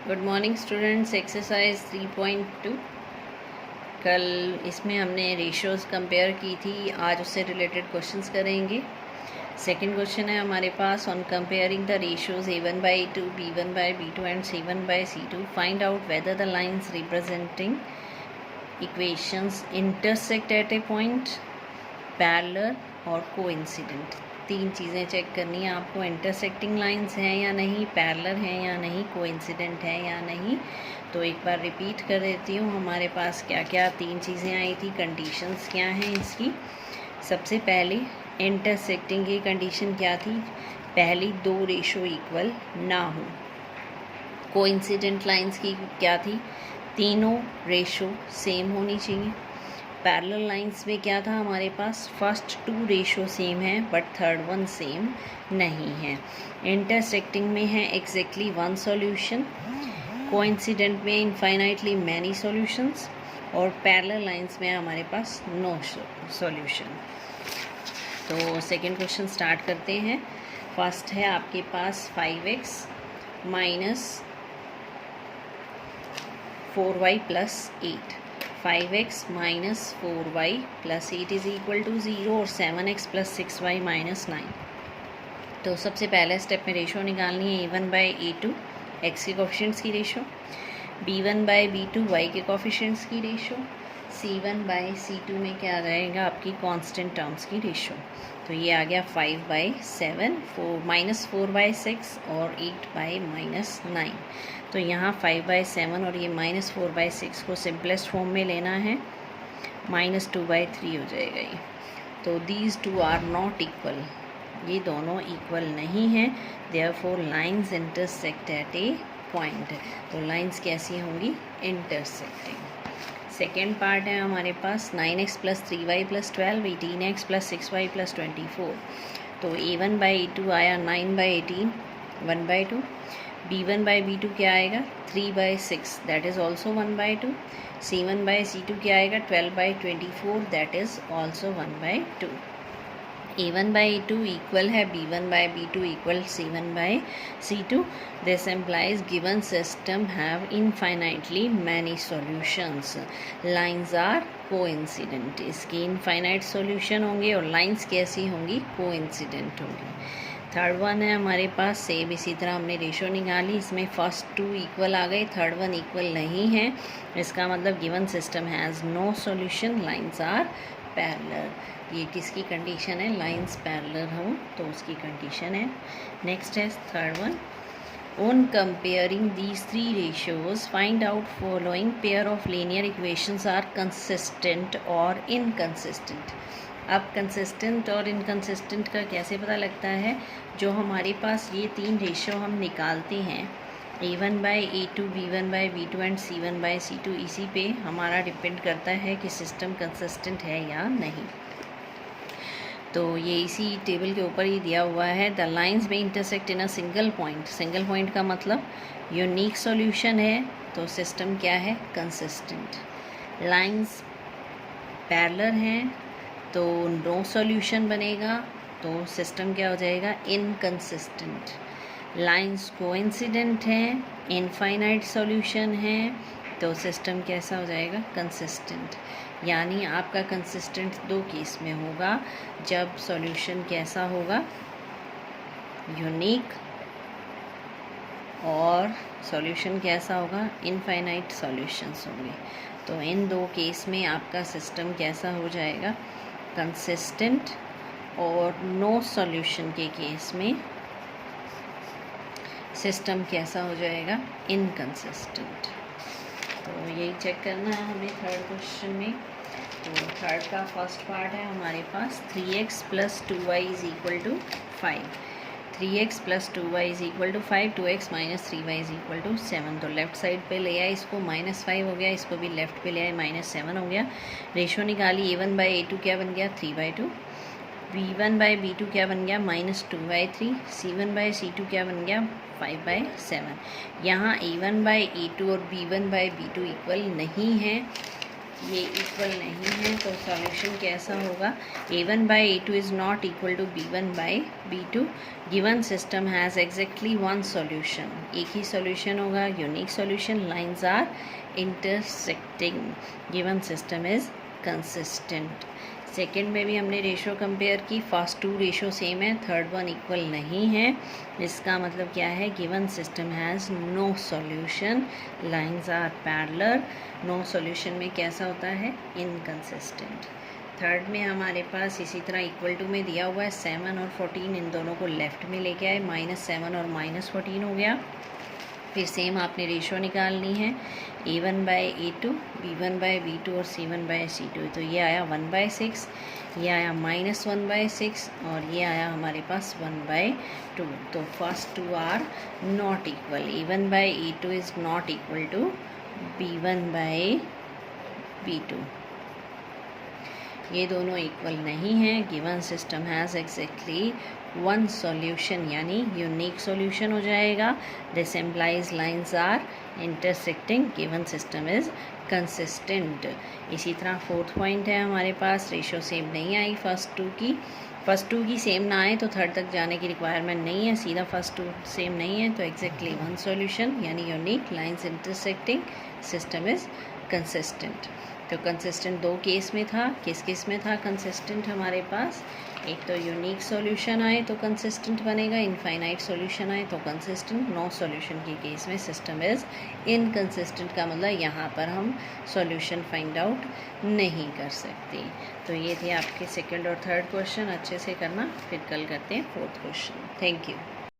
Good morning students. Exercise 3.2 कल इसमें हमने रेशियोज़ कंपेयर की थी, आज उससे रिलेटेड क्वेश्चंस करेंगे। सेकंड क्वेश्चन है हमारे पास, on comparing the ratios A1/A2, B1/B2 and C1/C2 find out whether the lines representing equations intersect at a point, parallel और कोइंसिडेंट। तीन चीज़ें चेक करनी है आपको, इंटरसेक्टिंग लाइंस हैं या नहीं, पैरेलल हैं या नहीं, कोइंसिडेंट है या नहीं। तो एक बार रिपीट कर देती हूँ, हमारे पास क्या क्या तीन चीज़ें आई थी, कंडीशंस क्या हैं इसकी। सबसे पहले इंटरसेक्टिंग की कंडीशन क्या थी, पहली दो रेशो इक्वल ना हो। कोइंसिडेंट लाइंस की क्या थी, तीनों रेशो सेम होनी चाहिए। पैरेलल लाइंस में क्या था हमारे पास, फर्स्ट टू रेशो सेम है बट थर्ड वन सेम नहीं है। इंटरसेक्टिंग में है एग्जैक्टली वन सॉल्यूशन, कोइंसिडेंट में इनफाइनाइटली मैनी सॉल्यूशंस, और पैरेलल लाइंस में हमारे पास नो सॉल्यूशन। तो सेकंड क्वेश्चन स्टार्ट करते हैं। फर्स्ट है आपके पास 5x minus 4y plus 8, 5x minus 4y plus 8 is equal to 0 और 7x प्लस 6y माइनस 9। तो सबसे पहले स्टेप में रेशो निकालनी है A1/A2 x के कोफिशिएंट्स की रेशो, B1/B2 y के कोफिशिएंट्स की रेशो, C1/C2 में क्या आ जाएगा आपकी कांस्टेंट टर्म्स की रेशो। तो ये आ गया 5/7, माइनस 4/6 और 8/-9। तो यहाँ 5/7 और ये माइनस 4/6 को सिंपलेस्ट फॉर्म में लेना है, -2/3 हो जाएगा ये। तो these two are not equal, ये दोनों इक्वल नहीं हैं, therefore lines intersect at a point. तो लाइंस कैसी होंगी, इंटरसेक्टिंग। सेकेंड पार्ट है हमारे पास 9x plus 3y plus 12, 18x plus 6y plus 24। तो A1/A2 आया 9/18, 1/2। B1/B2 क्या आएगा 3/6, दैट इज़ ऑल्सो 1/2। C1/C2 क्या आएगा 12/24, that is also 1/2। A1/A2 equal है B1/B2 equal C1/C2। This implies given system have infinitely many solutions, lines are coincident. इसके infinite solution होंगे और लाइंस कैसी होंगी, कोइंसिडेंट होंगी। थर्ड वन है हमारे पास, सेम इसी तरह हमने रेशो निकाली, इसमें फर्स्ट टू इक्वल आ गए, थर्ड वन इक्वल नहीं है। इसका मतलब given system has no solution, lines are parallel. ये किसकी कंडीशन है, लाइंस पैरेलल हो तो उसकी कंडीशन है। नेक्स्ट है third one, on comparing these three ratios find out following pair of linear equations are consistent और इनकंसिस्टेंट। अब कंसिस्टेंट और इनकंसिस्टेंट का कैसे पता लगता है, जो हमारे पास ये तीन रेशियो हम निकालते हैं A1/A2, B1/B2 एंड C1/C2, इसी पे हमारा डिपेंड करता है कि सिस्टम कंसिस्टेंट है या नहीं। तो ये इसी टेबल के ऊपर ही दिया हुआ है। द लाइंस में intersect in a single point, single point का मतलब यूनिक सॉल्यूशन है, तो सिस्टम क्या है, कंसिस्टेंट। लाइंस पैरेलल हैं तो नो सॉल्यूशन बनेगा, तो सिस्टम क्या हो जाएगा, इनकंसिस्टेंट। लाइंस कोइंसिडेंट हैं, इनफाइनाइट सॉल्यूशन है, तो सिस्टम कैसा हो जाएगा, कंसिस्टेंट। यानी आपका कंसिस्टेंट दो केस में होगा, जब सॉल्यूशन कैसा होगा, यूनिक, और सॉल्यूशन कैसा होगा, इनफाइनाइट सॉल्यूशंस होंगे। तो इन दो केस में आपका सिस्टम कैसा हो जाएगा, कंसिस्टेंट, और नो सॉल्यूशन के केस में सिस्टम कैसा हो जाएगा, इनकंसिस्टेंट। तो यही चेक करना है हमें थर्ड क्वेश्चन में। तो थर्ड का फर्स्ट पार्ट है हमारे पास 3x plus 2y is equal to 5, 3x plus 2y is equal to 5, 2x minus 3y is equal to 7। तो लेफ्ट साइड पे ले आए इसको, -5 हो गया, इसको भी लेफ्ट पे ले आए, -7 हो गया। रेशो निकाली, A1/A2 क्या बन गया 3/2, B1/B2 क्या बन गया -2/3, C1/C2 क्या बन गया 5/7। यहाँ A1/A2 और B1/B2 इक्वल नहीं है, ये इक्वल नहीं है, तो सॉल्यूशन कैसा होगा? a1/a2 is not equal to b1/b2। Given system has exactly one solution, एक ही सॉल्यूशन होगा, unique solution, lines are intersecting, given system is consistent. Second में भी हमने रेशो कंपेयर की, फर्स्ट टू रेशो सेम है, थर्ड वन इक्वल नहीं है। इसका मतलब क्या है? Given system has no solution, lines are parallel. No solution में कैसा होता है? इनकंसिस्टेंट। थर्ड में हमारे पास इसी तरह इक्वल टू में दिया हुआ है 7 और 14, इन दोनों को लेफ़्ट में लेके आए, -7 और -14 हो गया। फिर सेम आपने रेशो निकालनी है, a1/a2, b1/b2 और c1/c2। तो ये आया 1/6, ये आया -1/6 और ये आया हमारे पास 1/2। तो first two are not equal, a1/a2 is not equal to b1/b2, ये दोनों इक्वल नहीं हैं। Given system has exactly one solution, यानी यूनिक सॉल्यूशन हो जाएगा। This implies lines are intersecting, given system is consistent. इसी तरह फोर्थ पॉइंट है हमारे पास, रेशो सेम नहीं आई फर्स्ट टू की सेम ना आए तो थर्ड तक जाने की रिक्वायरमेंट नहीं है, सीधा फर्स्ट टू सेम नहीं है तो एग्जैक्टली वन सॉल्यूशन यानी unique, lines intersecting, system is consistent. तो कंसिस्टेंट दो केस में था, किस केस में था कंसिस्टेंट हमारे पास? एक तो यूनिक सॉल्यूशन आए तो कंसिस्टेंट बनेगा, इनफाइनाइट सॉल्यूशन आए तो कंसिस्टेंट। नो सॉल्यूशन के केस में सिस्टम इज़ इनकंसिस्टेंट, का मतलब यहाँ पर हम सॉल्यूशन फाइंड आउट नहीं कर सकते। तो ये थे आपके सेकंड और थर्ड क्वेश्चन, अच्छे से करना, फिर कल करते हैं फोर्थ क्वेश्चन। Thank you.